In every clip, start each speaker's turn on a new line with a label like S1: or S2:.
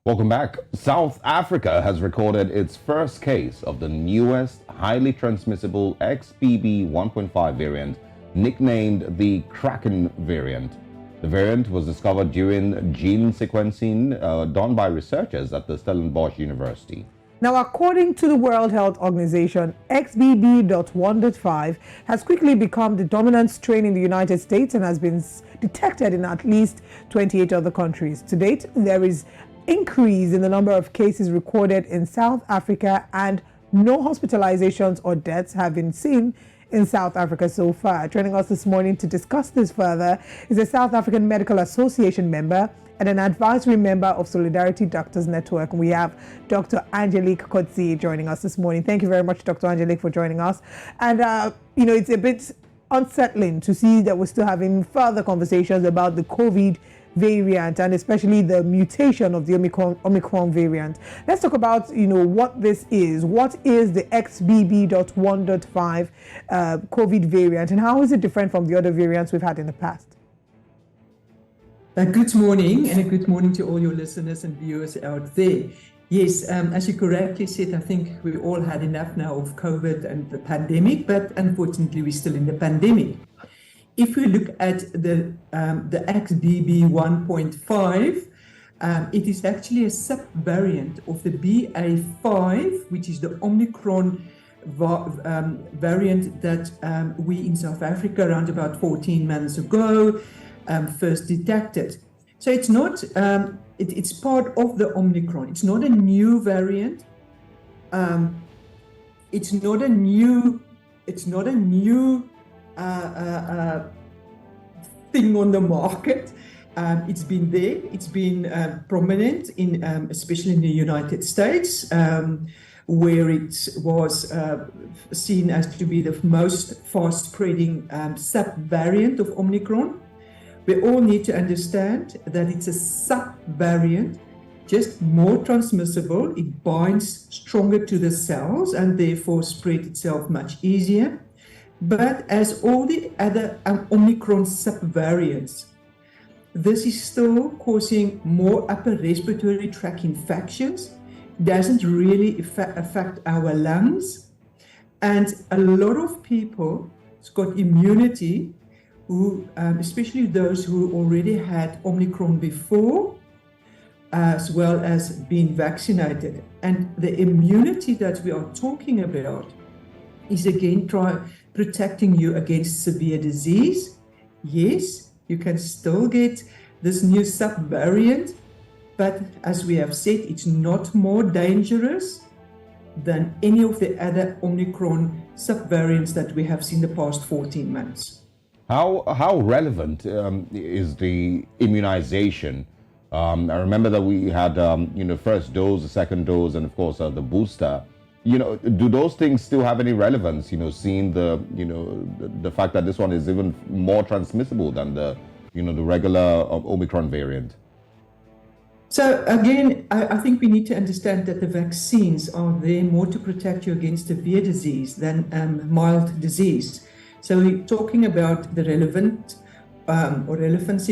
S1: Welcome back. South Africa has recorded its first case of the newest highly transmissible XBB 1.5 variant, nicknamed the Kraken variant. The variant was discovered during gene sequencing done by researchers at the Stellenbosch University.
S2: Now, according to the World Health Organization, XBB.1.5 has quickly become the dominant strain in the United States and has been detected in at least 28 other countries. To date, there is increase in the number of cases recorded in South Africa, and no hospitalizations or deaths have been seen in South Africa so far. Joining us this morning to discuss this further is a South African Medical Association member and an advisory member of Solidarity Doctors Network. We have Dr. Angelique Cotzee joining us this morning. Thank you very much, Dr. Angelique, for joining us. And, it's a bit unsettling to see that we're still having further conversations about the COVID variant and especially the mutation of the Omicron variant. Let's talk about, what this is. What is the XBB.1.5 COVID variant, and how is it different from the other variants we've had in the past?
S3: Good morning, and a good morning to all your listeners and viewers out there. Yes, as you correctly said, I think we all had enough now of COVID and the pandemic, but unfortunately we're still in the pandemic. If we look at the XBB 1.5, it is actually a subvariant of the BA5, which is the Omicron variant that we in South Africa around about 14 months ago first detected. So it's not, it's part of the Omicron. It's not a new variant. It's not a new thing on the market. It's been there. It's been prominent in, especially in the United States, where it was seen as to be the most fast-spreading subvariant of Omicron. We all need to understand that it's a subvariant, just more transmissible. It binds stronger to the cells and therefore spread itself much easier. But as all the other Omicron subvariants, this is still causing more upper respiratory tract infections, doesn't really affect our lungs. And a lot of people has got immunity, who, especially those who already had Omicron before, as well as being vaccinated. And the immunity that we are talking about is again protecting you against severe disease. Yes, you can still get this new subvariant, but as we have said, it's not more dangerous than any of the other Omicron subvariants that we have seen the past 14 months.
S1: How relevant is the immunization? I remember that we had, first dose, the second dose, and of course the booster. Do those things still have any relevance? Seeing the fact that this one is even more transmissible than the regular Omicron variant.
S3: So again, I think we need to understand that the vaccines are there more to protect you against severe disease than mild disease. So we're talking about the relevancy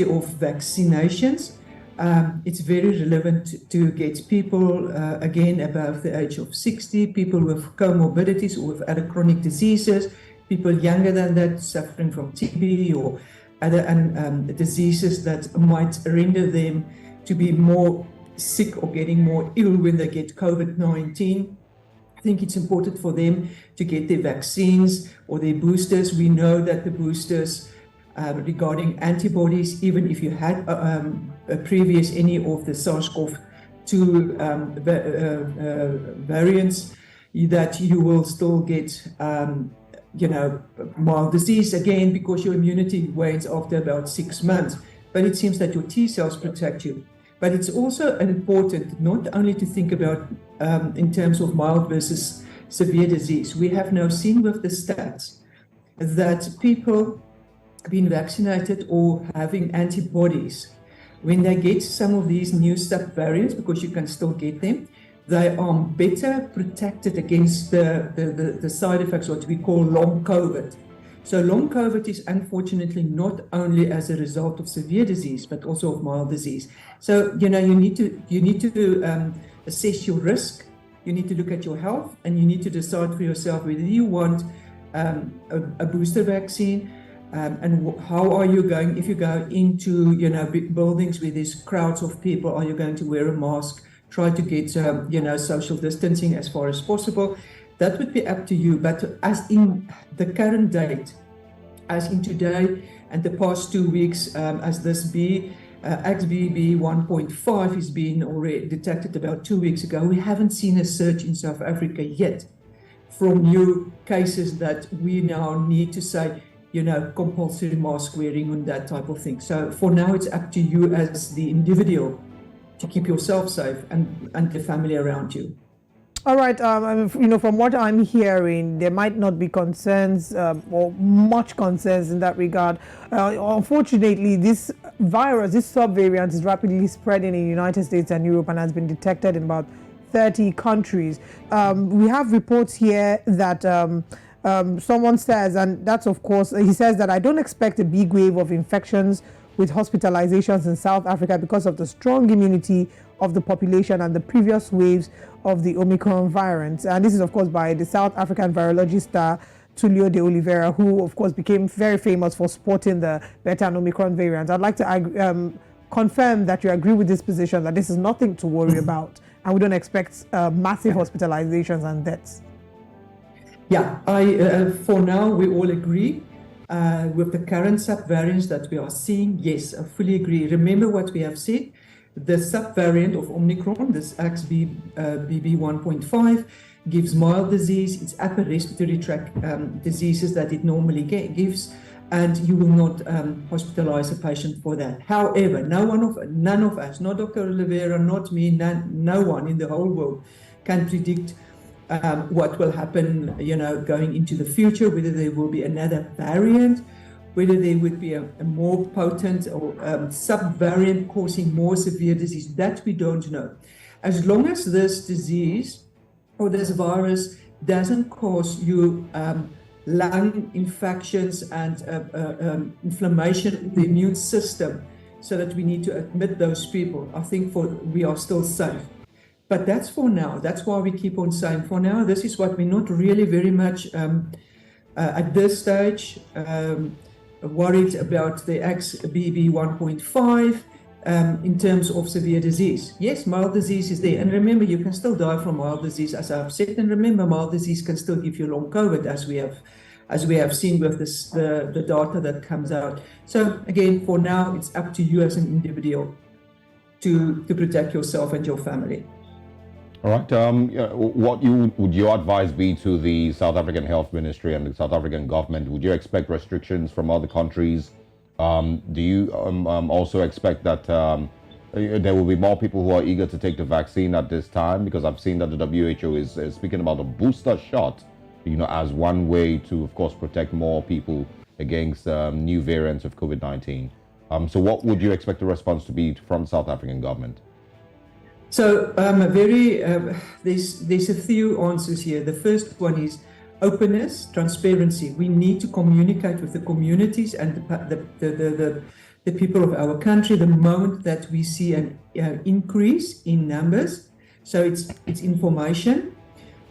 S3: of vaccinations. It's very relevant to get people, again, above the age of 60, people with comorbidities or with other chronic diseases, people younger than that suffering from TB or other diseases that might render them to be more sick or getting more ill when they get COVID-19. I think it's important for them to get their vaccines or their boosters. We know that the boosters regarding antibodies, even if you had previous any of the SARS-CoV-2 variants, that you will still get mild disease again because your immunity wanes after about 6 months. But it seems that your T cells protect you. But it's also important not only to think about in terms of mild versus severe disease. We have now seen with the stats that people being vaccinated or having antibodies, when they get some of these new subvariants, because you can still get them, they are better protected against the side effects, what we call long COVID. So long COVID is unfortunately not only as a result of severe disease, but also of mild disease. So, you need to assess your risk. You need to look at your health, and you need to decide for yourself whether you want a booster vaccine, and how are you going, if you go into, buildings where there's crowds of people, are you going to wear a mask, try to get, social distancing as far as possible? That would be up to you. But as in the current date, as in today and the past 2 weeks, as this XBB 1.5 is being already detected about 2 weeks ago, we haven't seen a surge in South Africa yet from new cases that we now need to say, compulsory mask wearing and that type of thing. So for now, it's up to you as the individual to keep yourself safe and the family around you.
S2: All right. From what I'm hearing, there might not be concerns or much concerns in that regard. Unfortunately, this virus, this subvariant, is rapidly spreading in the United States and Europe and has been detected in about 30 countries. We have reports here that someone says, and that's of course, he says that I don't expect a big wave of infections with hospitalizations in South Africa because of the strong immunity of the population and the previous waves of the Omicron variant. And this is, of course, by the South African virologist Tulio de Oliveira, who, of course, became very famous for spotting the Beta and Omicron variant. I'd like to confirm that you agree with this position, that this is nothing to worry about, and we don't expect massive hospitalizations and deaths.
S3: Yeah, for now, we all agree. With the current subvariants that we are seeing, yes, I fully agree. Remember what we have said, the subvariant of Omicron, this XBB 1.5, gives mild disease. It's upper respiratory tract diseases that it normally gives, and you will not hospitalize a patient for that. However, none of us, not Dr. Oliveira, not me, no one in the whole world can predict what will happen, going into the future, whether there will be another variant, whether there would be a more potent or subvariant causing more severe disease. That we don't know. As long as this disease or this virus doesn't cause you lung infections and inflammation of the immune system, so that we need to admit those people, I think we are still safe. But that's for now. That's why we keep on saying, for now, this is what we're not really very much at this stage worried about the XBB 1.5 in terms of severe disease. Yes, mild disease is there. And remember, you can still die from mild disease, as I've said. And remember, mild disease can still give you long COVID, as we have seen with the data that comes out. So again, for now, it's up to you as an individual to protect yourself and your family.
S1: All right. What would your advice be to the South African Health Ministry and the South African government? Would you expect restrictions from other countries? Do you also expect that there will be more people who are eager to take the vaccine at this time? Because I've seen that the WHO is speaking about a booster shot, as one way to, of course, protect more people against new variants of COVID-19. So what would you expect the response to be from the South African government?
S3: So there's a few answers here. The first one is openness, transparency. We need to communicate with the communities and the people of our country the moment that we see an increase in numbers. So it's information.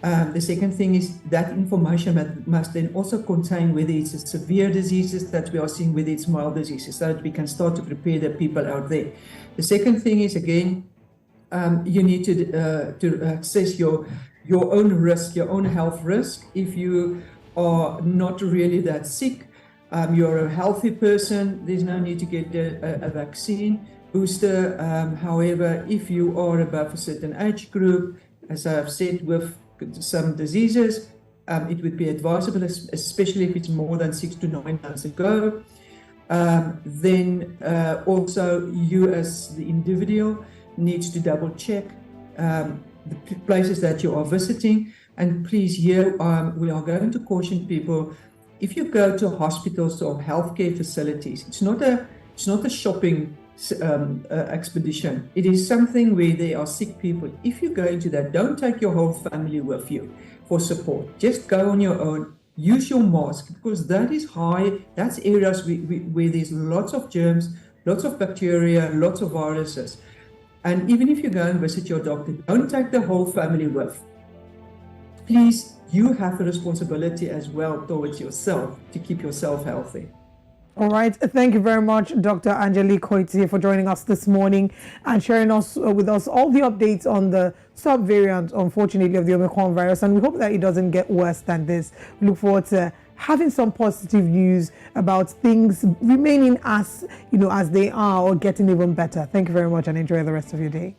S3: The second thing is that information must then also contain whether it's severe diseases that we are seeing, whether it's mild diseases, so that we can start to prepare the people out there. The second thing is, again, you need to assess your own risk, your own health risk. If you are not really that sick, you're a healthy person, there's no need to get a vaccine booster. However, if you are above a certain age group, as I've said, with some diseases, it would be advisable, especially if it's more than 6 to 9 months ago. Then also you as the individual needs to double check the places that you are visiting. And please, here we are going to caution people, if you go to hospitals or healthcare facilities, it's not a shopping expedition. It is something where there are sick people. If you go into that, don't take your whole family with you for support. Just go on your own, use your mask, because that is high. That's areas where there's lots of germs, lots of bacteria, lots of viruses. And even if you go and visit your doctor, don't take the whole family with. Please, you have a responsibility as well towards yourself to keep yourself healthy.
S2: All right. Thank you very much, Dr. Angelique Cotzee, for joining us this morning and sharing with us all the updates on the subvariant, unfortunately, of the Omicron virus. And we hope that it doesn't get worse than this. We look forward to having some positive news about things remaining as they are or getting even better. Thank you very much and enjoy the rest of your day.